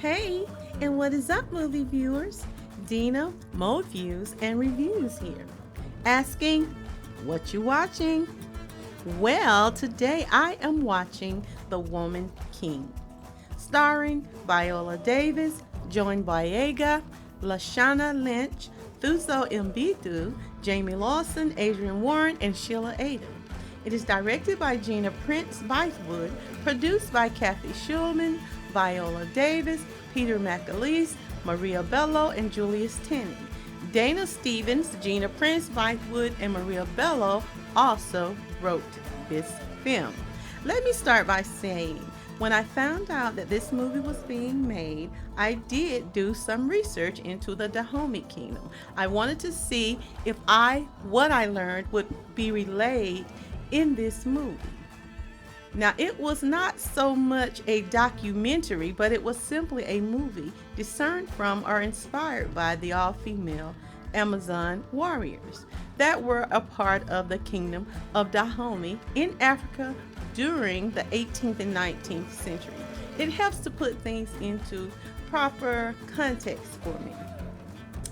Hey, and what is up, movie viewers? Dena, Mo Views and Reviews here. Asking, what you watching? Well, today I am watching The Woman King, starring Viola Davis, Joan Boyega, Lashana Lynch, Thuso Mbidu, Jamie Lawson, Adrian Warren, and Sheila Adam. It is directed by Gina Prince Bythewood, produced by Kathy Schulman, Viola Davis, Peter McAleese, Maria Bello, and Julius Tenney. Dana Stevens, Gina Prince Bythewood, and Maria Bello also wrote this film. Let me start by saying, when I found out that this movie was being made, I did do some research into the Dahomey Kingdom. I wanted to see if what I learned would be relayed in this movie. Now, it was not so much a documentary, but it was simply a movie discerned from or inspired by the all-female Amazon warriors that were a part of the kingdom of Dahomey in Africa during the 18th and 19th century. It helps to put things into proper context for me.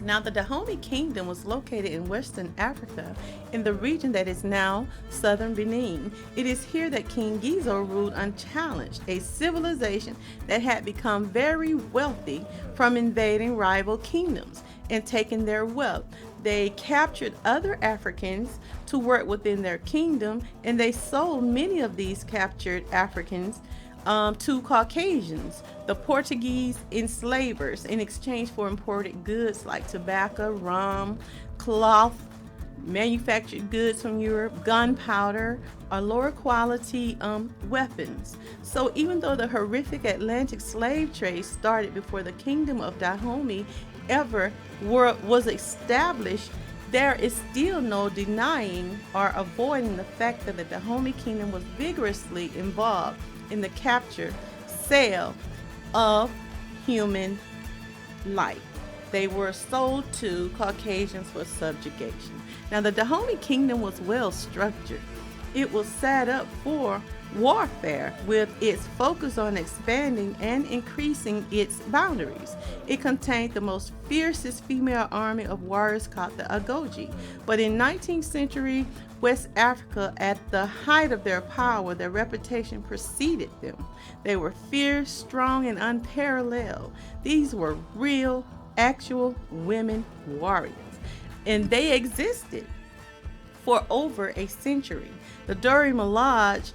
Now, the Dahomey Kingdom was located in Western Africa in the region that is now southern Benin. It is here that King Gizo ruled unchallenged, a civilization that had become very wealthy from invading rival kingdoms and taking their wealth. They captured other Africans to work within their kingdom, and they sold many of these captured Africans to Caucasians, the Portuguese enslavers, in exchange for imported goods like tobacco, rum, cloth, manufactured goods from Europe, gunpowder, or lower quality weapons. So even though the horrific Atlantic slave trade started before the kingdom of Dahomey ever was established, there is still no denying or avoiding the fact that the Dahomey Kingdom was vigorously involved in the capture, sale of human life. They were sold to Caucasians for subjugation. Now, the Dahomey Kingdom was well structured. It was set up for warfare with its focus on expanding and increasing its boundaries. It contained the most fiercest female army of warriors called the Agoji. But in 19th century West Africa, at the height of their power, their reputation preceded them. They were fierce, strong, and unparalleled. These were real, actual women warriors, and they existed for over a century. The Dora Milaje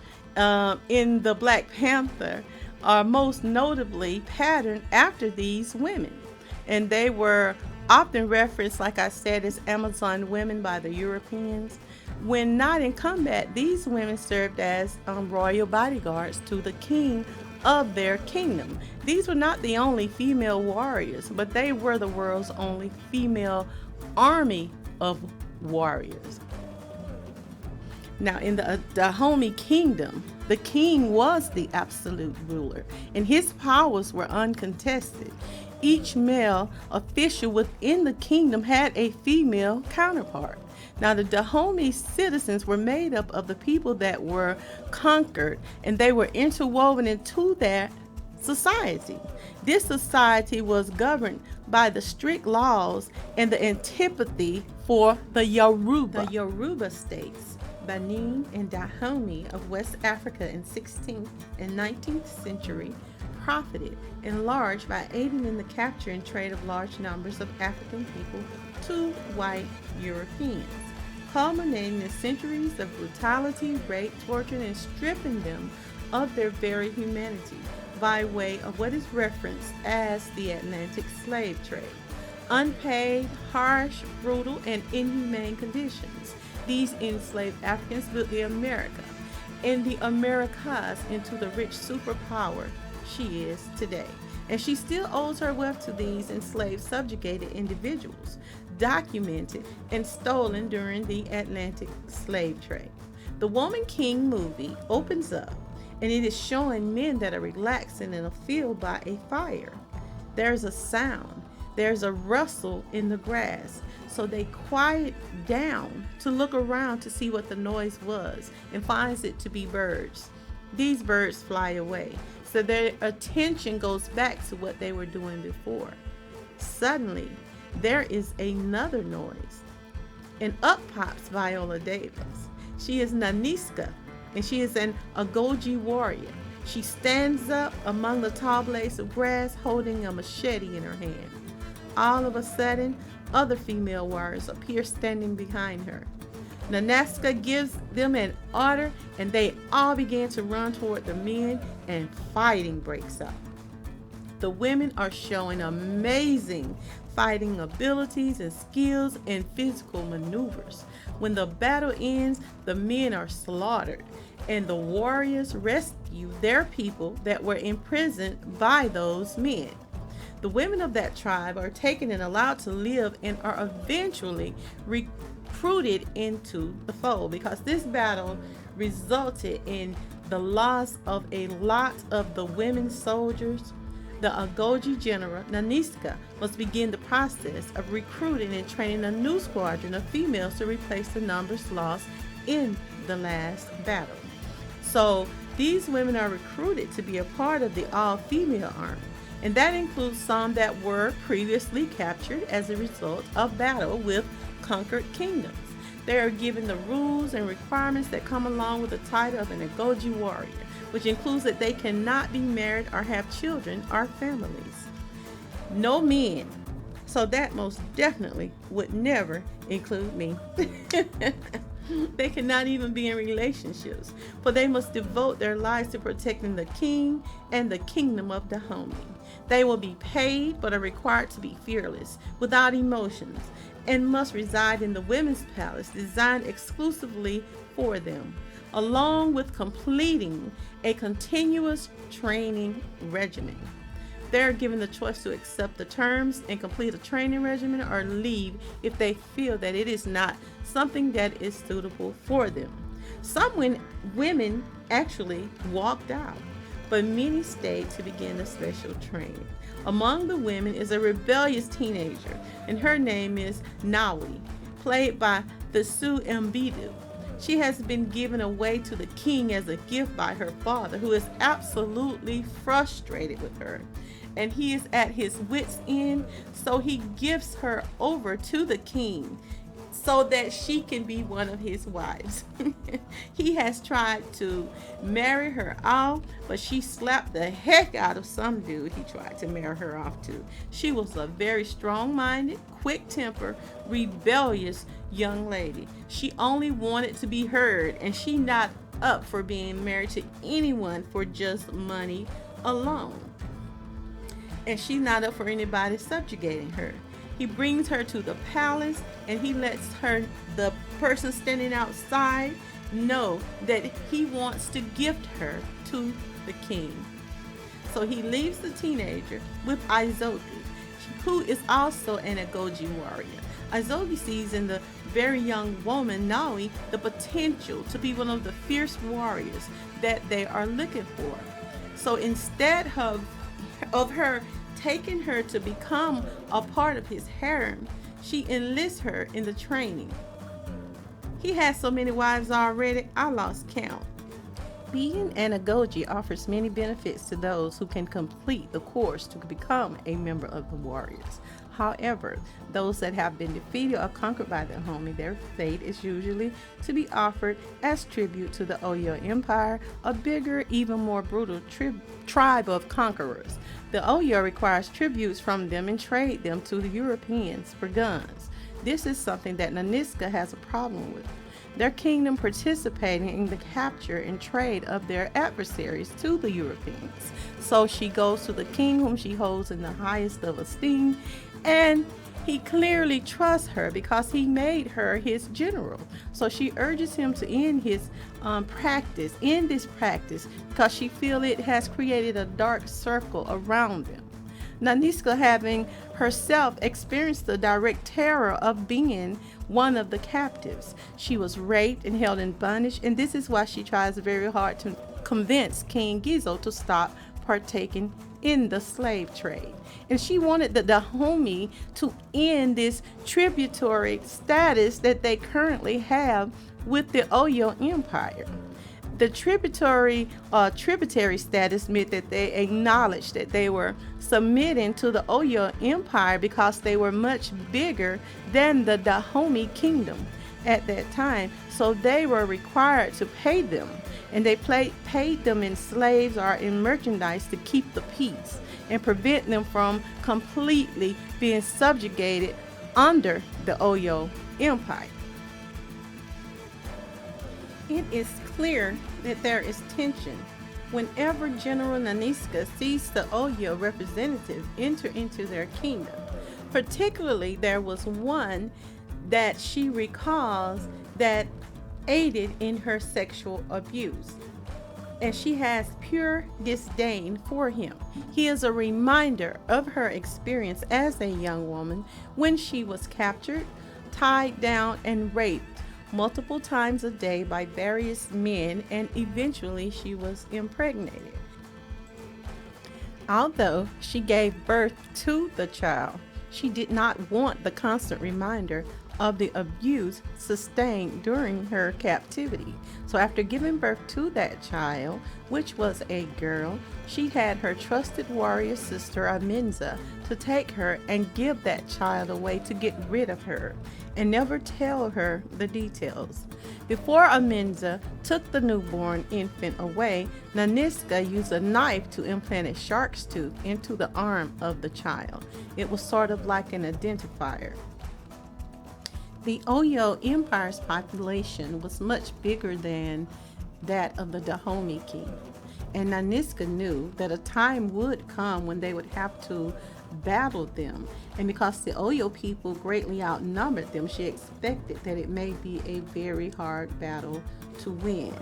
in the Black Panther are most notably patterned after these women, and they were often referenced, like I said, as Amazon women by the Europeans. When not in combat, these women served as royal bodyguards to the king of their kingdom. These were not the only female warriors, but they were the world's only female army of warriors. Now, in the Dahomey Kingdom, the king was the absolute ruler, and his powers were uncontested. Each male official within the kingdom had a female counterpart. Now, the Dahomey citizens were made up of the people that were conquered, and they were interwoven into their society. This society was governed by the strict laws and the antipathy for the Yoruba. The Yoruba states, Benin and Dahomey of West Africa in 16th and 19th century, profited in large by aiding in the capture and trade of large numbers of African people to white Europeans, culminating in centuries of brutality, rape, torture, and stripping them of their very humanity by way of what is referenced as the Atlantic slave trade. Unpaid, harsh, brutal, and inhumane conditions. These enslaved Africans built the America and the Americas into the rich superpower she is today. And she still owes her wealth to these enslaved, subjugated individuals, documented and stolen during the Atlantic slave trade. The Woman King movie opens up, and it is showing men that are relaxing in a field by a fire. There's a sound, there's a rustle in the grass, so they quiet down to look around to see what the noise was, and finds it to be birds. these birds fly away. So their attention goes back to what they were doing before. Suddenly, there is another noise, and up pops Viola Davis. She is Naniska, and she is an Agoji warrior. She stands up among the tall blades of grass holding a machete in her hand. All of a sudden, other female warriors appear standing behind her. Nanaska gives them an order, and they all begin to run toward the men, and fighting breaks out. The women are showing amazing fighting abilities and skills and physical maneuvers. When the battle ends, the men are slaughtered, and the warriors rescue their people that were imprisoned by those men. The women of that tribe are taken and allowed to live and are eventually recruited into the fold, because this battle resulted in the loss of a lot of the women soldiers. The Agoji general, Naniska, must begin the process of recruiting and training a new squadron of females to replace the numbers lost in the last battle. So these women are recruited to be a part of the all-female army, and that includes some that were previously captured as a result of battle with conquered kingdoms. They are given the rules and requirements that come along with the title of an Agoji warrior, which includes that they cannot be married or have children or families. No men. So that most definitely would never include me. They cannot even be in relationships, for they must devote their lives to protecting the king and the kingdom of Dahomey. They will be paid, but are required to be fearless, without emotions, and must reside in the women's palace designed exclusively for them, along with completing a continuous training regimen. They are given the choice to accept the terms and complete a training regimen, or leave if they feel that it is not something that is suitable for them. Some women actually walked out, but many stayed to begin the special training. Among the women is a rebellious teenager, and her name is Nawi, played by Thisu Mbidu. She has been given away to the king as a gift by her father, who is absolutely frustrated with her, and he is at his wit's end, so he gives her over to the king so that she can be one of his wives. He has tried to marry her off, but she slapped the heck out of some dude he tried to marry her off to. She was a very strong-minded, quick-tempered, rebellious young lady. She only wanted to be heard, and she not up for being married to anyone for just money alone. And she's not up for anybody subjugating her. He brings her to the palace, and he lets her, the person standing outside, know that he wants to gift her to the king. So he leaves the teenager with Izogi, who is also an Agoji warrior. Izogi sees in the very young woman, Nawi, the potential to be one of the fierce warriors that they are looking for. So instead of her taking her to become a part of his harem, she enlists her in the training. He has so many wives already, I lost count. Being an Agoji offers many benefits to those who can complete the course to become a member of the warriors. However, those that have been defeated or conquered by the Dahomey, their fate is usually to be offered as tribute to the Oyo Empire, a bigger, even more brutal tribe of conquerors. The Oyo requires tributes from them and trade them to the Europeans for guns. This is something that Naniska has a problem with. Their kingdom participating in the capture and trade of their adversaries to the Europeans. So she goes to the king, whom she holds in the highest of esteem, and he clearly trusts her because he made her his general. So she urges him to end this practice, because she feels it has created a dark circle around them. Naniska, having herself experienced the direct terror of being one of the captives. She was raped and held in bondage, and this is why she tries very hard to convince King Gizo to stop partaking in the slave trade. And she wanted the Dahomey to end this tributary status that they currently have with the Oyo Empire. The tributary status meant that they acknowledged that they were submitting to the Oyo Empire because they were much bigger than the Dahomey Kingdom at that time. So they were required to pay them, and they paid them in slaves or in merchandise to keep the peace and prevent them from completely being subjugated under the Oyo Empire. It is clear that there is tension whenever General Naniska sees the Oyo representative enter into their kingdom. Particularly, there was one that she recalls that aided in her sexual abuse, and she has pure disdain for him. He is a reminder of her experience as a young woman when she was captured, tied down, and raped multiple times a day by various men, and eventually she was impregnated. Although she gave birth to the child, she did not want the constant reminder of the abuse sustained during her captivity. So after giving birth to that child, which was a girl, she had her trusted warrior sister Amenza to take her and give that child away to get rid of her and never tell her the details. Before Amenza took the newborn infant away, Naniska used a knife to implant a shark's tooth into the arm of the child. It was sort of like an identifier. The Oyo Empire's population was much bigger than that of the Dahomey King, and Naniska knew that a time would come when they would have to battle them, and because the Oyo people greatly outnumbered them, she expected that it may be a very hard battle to win.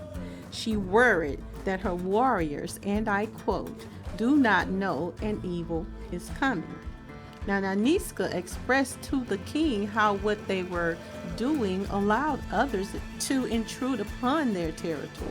She worried that her warriors, and I quote, "do not know an evil is coming." Now, Naniska expressed to the king how what they were doing allowed others to intrude upon their territory,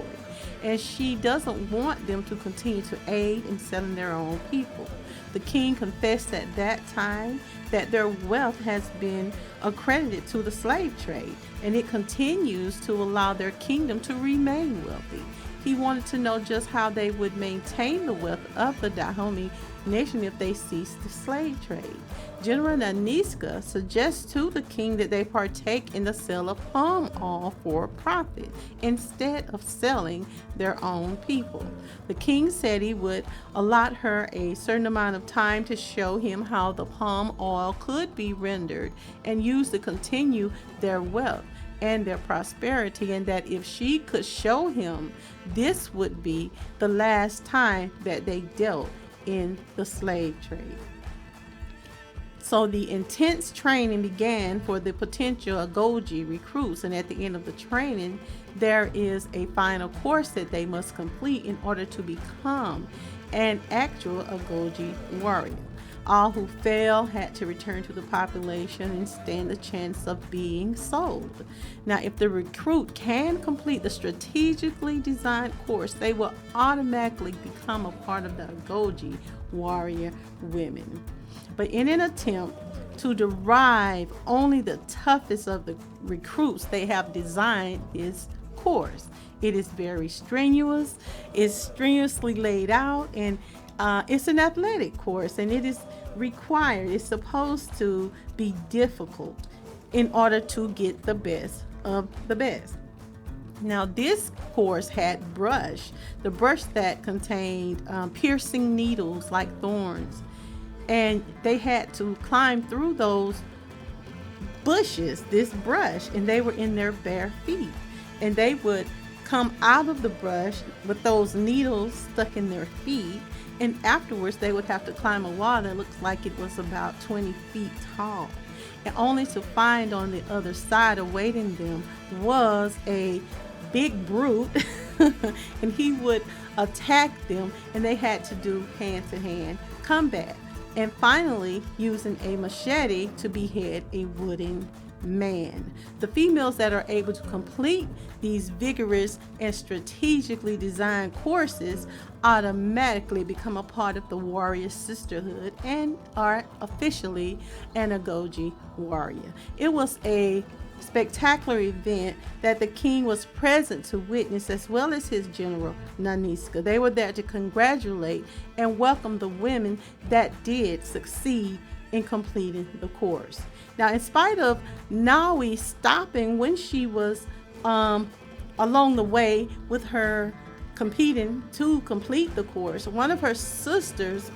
and she doesn't want them to continue to aid in selling their own people. The king confessed at that time that their wealth has been accredited to the slave trade, and it continues to allow their kingdom to remain wealthy. He wanted to know just how they would maintain the wealth of the Dahomey nation if they ceased the slave trade. General Naniska suggests to the king that they partake in the sale of palm oil for profit instead of selling their own people. The king said he would allot her a certain amount of time to show him how the palm oil could be rendered and used to continue their wealth and their prosperity, and that if she could show him, this would be the last time that they dealt in the slave trade. So the intense training began for the potential Agoji recruits, and at the end of the training, there is a final course that they must complete in order to become an actual Agoji warrior. All who fail had to return to the population and stand the chance of being sold. Now, if the recruit can complete the strategically designed course, they will automatically become a part of the Agoji warrior women. But in an attempt to derive only the toughest of the recruits, they have designed this course. It is very strenuous, it's strenuously laid out, and it's an athletic course, and it is required. It's supposed to be difficult in order to get the best of the best. Now, this course had the brush that contained piercing needles like thorns, and they had to climb through those bushes, this brush, and they were in their bare feet, and they would come out of the brush with those needles stuck in their feet, and afterwards they would have to climb a wall that looked like it was about 20 feet tall, and only to find on the other side awaiting them was a big brute and he would attack them, and they had to do hand-to-hand combat, and finally using a machete to behead a wooden man. The females that are able to complete these vigorous and strategically designed courses automatically become a part of the warrior sisterhood and are officially an Agoji warrior. It was a spectacular event that the king was present to witness, as well as his general Naniska. They were there to congratulate and welcome the women that did succeed in completing the course. Now, in spite of Naui stopping when she was along the way with her competing to complete the course, one of her sisters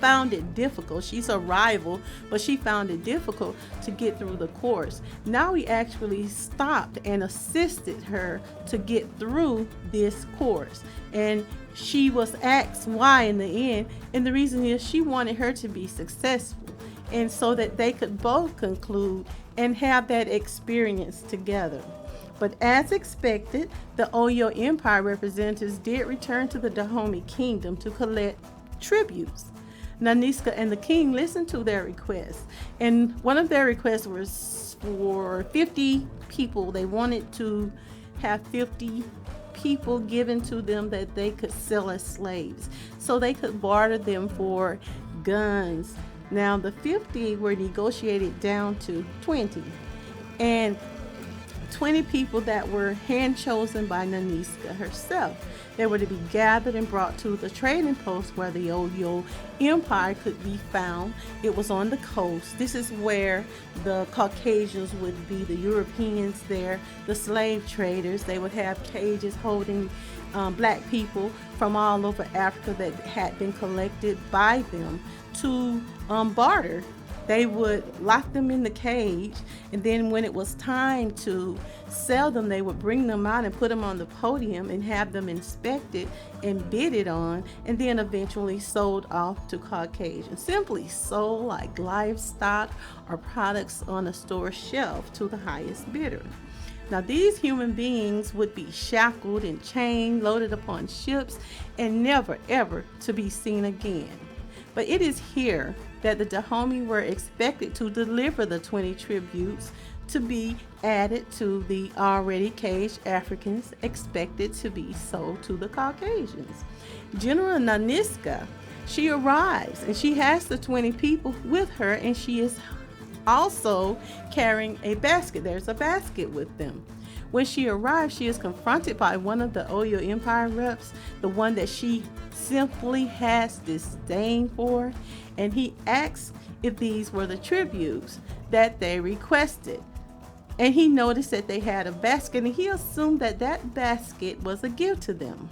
found it difficult. She's a rival, but she found it difficult to get through the course. Now he actually stopped and assisted her to get through this course. And she was asked why in the end, and the reason is she wanted her to be successful, and so that they could both conclude and have that experience together. But as expected, the Oyo Empire representatives did return to the Dahomey Kingdom to collect tributes. Naniska and the king listened to their requests, and one of their requests was for 50 people. They wanted to have 50 people given to them that they could sell as slaves, so they could barter them for guns. Now the 50 were negotiated down to 20, and 20 people that were hand chosen by Naniska herself. They were to be gathered and brought to the trading post where the Oyo Empire could be found. It was on the coast. This is where the Caucasians would be, the Europeans there, the slave traders. They would have cages holding black people from all over Africa that had been collected by them to barter. They would lock them in the cage, and then when it was time to sell them, they would bring them out and put them on the podium and have them inspected and bidded on, and then eventually sold off to Caucasians. Simply sold like livestock or products on a store shelf to the highest bidder. Now, these human beings would be shackled and chained, loaded upon ships, and never ever to be seen again. But it is here that the Dahomey were expected to deliver the 20 tributes to be added to the already caged Africans expected to be sold to the Caucasians. General Naniska, she arrives and she has the 20 people with her, and she is also carrying a basket. There's a basket with them. When she arrives, she is confronted by one of the Oyo Empire reps, the one that she simply has disdain for, and he asks if these were the tributes that they requested. And he noticed that they had a basket, and he assumed that that basket was a gift to them.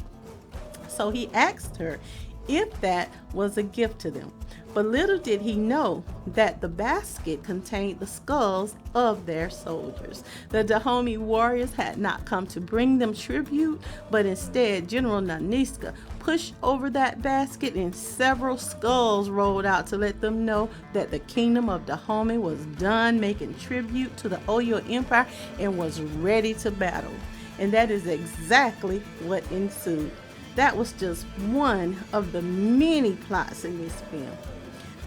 So he asked her if that was a gift to them. But little did he know that the basket contained the skulls of their soldiers. The Dahomey warriors had not come to bring them tribute, but instead General Naniska pushed over that basket, and several skulls rolled out to let them know that the kingdom of Dahomey was done making tribute to the Oyo Empire and was ready to battle. And that is exactly what ensued. That was just one of the many plots in this film.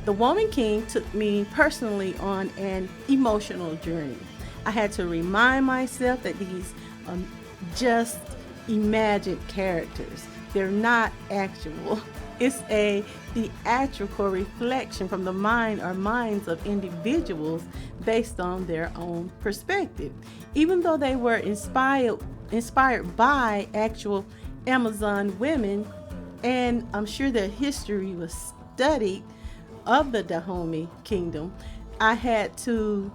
The Woman King took me personally on an emotional journey. I had to remind myself that these just imagined characters. They're not actual. It's a theatrical reflection from the mind or minds of individuals based on their own perspective. Even though they were inspired by actual Amazon women, and I'm sure their history was studied of the Dahomey Kingdom, I had to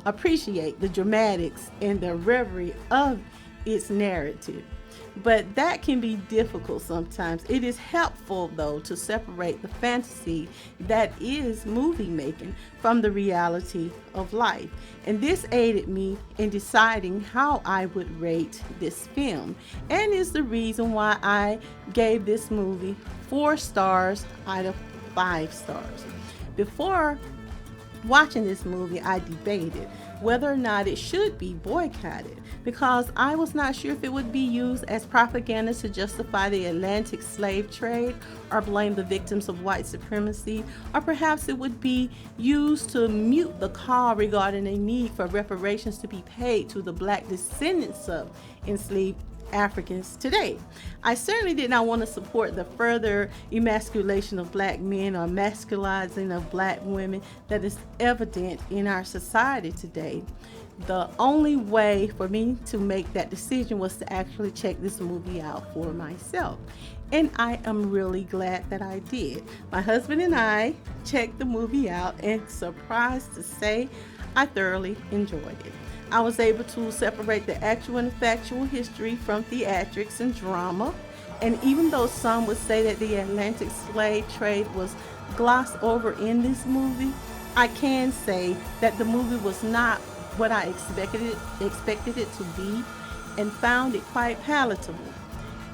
appreciate the dramatics and the reverie of its narrative. But that can be difficult sometimes. It is helpful, though, to separate the fantasy that is movie making from the reality of life. And this aided me in deciding how I would rate this film, and is the reason why I gave this movie 4 stars out of 5 stars. Before watching this movie, I debated whether or not it should be boycotted, because I was not sure if it would be used as propaganda to justify the Atlantic slave trade or blame the victims of white supremacy, or perhaps it would be used to mute the call regarding a need for reparations to be paid to the black descendants of enslaved Africans today. I certainly did not want to support the further emasculation of black men or masculizing of black women that is evident in our society today. The only way for me to make that decision was to actually check this movie out for myself. And I am really glad that I did. My husband and I checked the movie out, and surprised to say, I thoroughly enjoyed it. I was able to separate the actual and factual history from theatrics and drama. And even though some would say that the Atlantic slave trade was glossed over in this movie, I can say that the movie was not what I expected it to be, and found it quite palatable.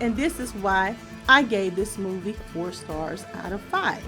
And this is why I gave this movie 4 stars out of 5.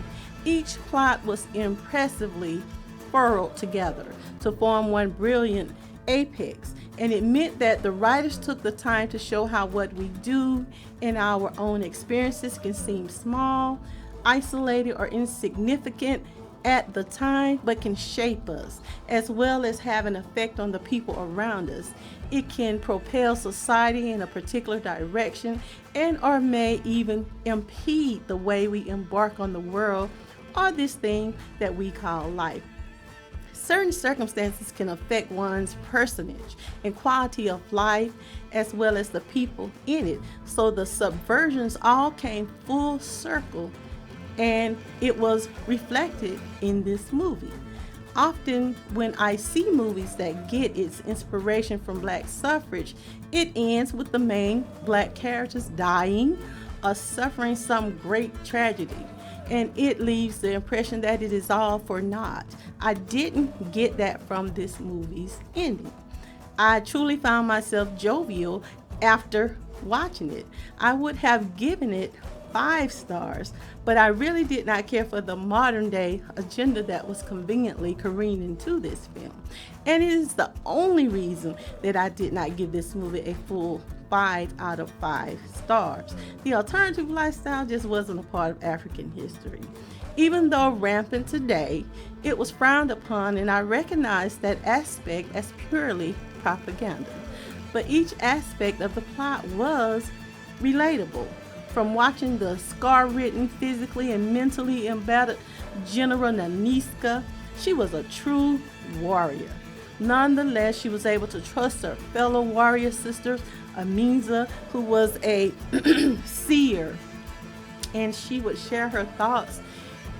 Each plot was impressively furrowed together to form one brilliant apex, and it meant that the writers took the time to show how what we do in our own experiences can seem small, isolated, or insignificant at the time, but can shape us as well as have an effect on the people around us. It can propel society in a particular direction, and or may even impede the way we embark on the world, or this thing that we call life. Certain circumstances can affect one's personage and quality of life, as well as the people in it. So the subversions all came full circle, and it was reflected in this movie. Often, when I see movies that get its inspiration from black suffrage, it ends with the main black characters dying or suffering some great tragedy, and it leaves the impression that it is all for naught. I didn't get that from this movie's ending. I truly found myself jovial after watching it. I would have given it 5 stars, but I really did not care for the modern day agenda that was conveniently careening into this film. And it is the only reason that I did not give this movie a full 5 out of 5 stars. The alternative lifestyle just wasn't a part of African history. Even though rampant today, it was frowned upon, and I recognized that aspect as purely propaganda. But each aspect of the plot was relatable. From watching the scar-ridden, physically and mentally embattled General Naniska, she was a true warrior. Nonetheless, she was able to trust her fellow warrior sister, Aminza, who was a seer, and she would share her thoughts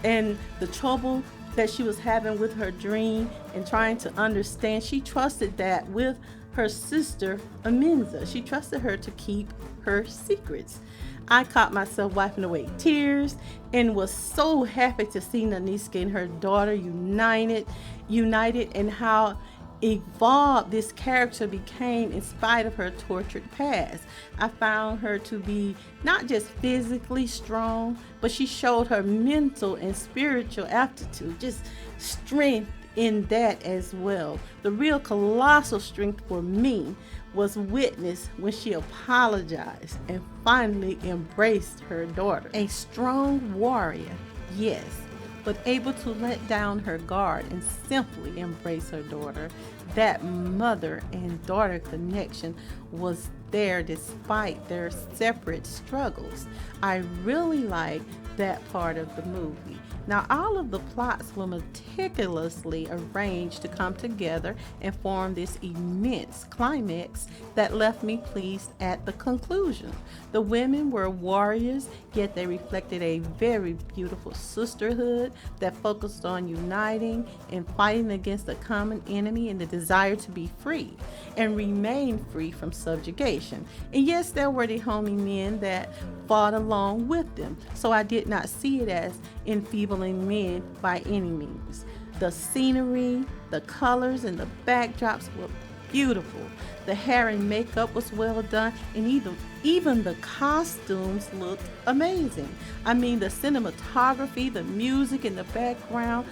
and the trouble that she was having with her dream and trying to understand. She trusted that with her sister, Aminza. She trusted her to keep her secrets. I caught myself wiping away tears and was so happy to see Naniska and her daughter united, and how evolved this character became in spite of her tortured past. I found her to be not just physically strong, but she showed her mental and spiritual aptitude, just strength in that as well. The real colossal strength for me was witnessed when she apologized and finally embraced her daughter. A strong warrior, yes, but able to let down her guard and simply embrace her daughter. That mother and daughter connection was there despite their separate struggles. I really like that part of the movie. Now, all of the plots were meticulously arranged to come together and form this immense climax that left me pleased at the conclusion. The women were warriors, yet they reflected a very beautiful sisterhood that focused on uniting and fighting against a common enemy and the desire to be free and remain free from subjugation. And yes, there were the Dahomey men that fought along with them, so I did not see it as enfeebling men by any means. The scenery, the colors, and the backdrops were beautiful. The hair and makeup was well done, and even the costumes looked amazing. I mean, the cinematography, the music, and the background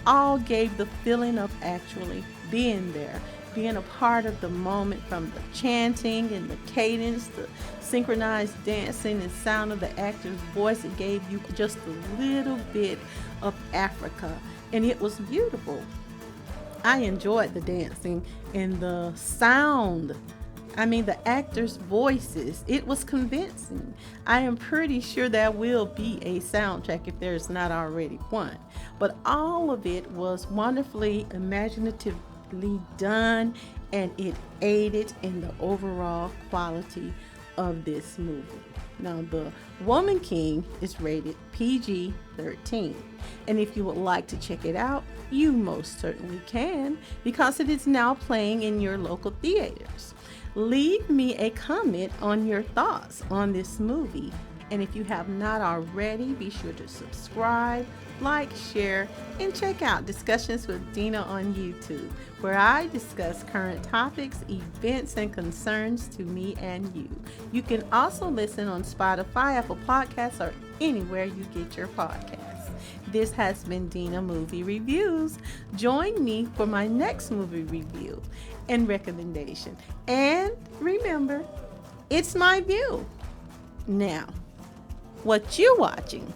all gave the feeling of actually being there, being a part of the moment. From the chanting and the cadence, the synchronized dancing and sound of the actor's voice, it gave you just a little bit of Africa, and it was beautiful. I enjoyed the dancing and the sound. I mean, the actors' voices, it was convincing. I am pretty sure there will be a soundtrack if there's not already one. But all of it was wonderfully imaginatively done, and it aided in the overall quality of this movie. Now, The Woman King is rated PG-13, and if you would like to check it out, you most certainly can, because it is now playing in your local theaters. Leave me a comment on your thoughts on this movie, and if you have not already, be sure to subscribe, like, share, and check out Discussions with Dena on YouTube, where I discuss current topics, events, and concerns to me and you. You can also listen on Spotify, Apple Podcasts, or anywhere you get your podcasts. This has been Dena Movie Reviews. Join me for my next movie review and recommendation. And remember, it's my view. Now, what you watching?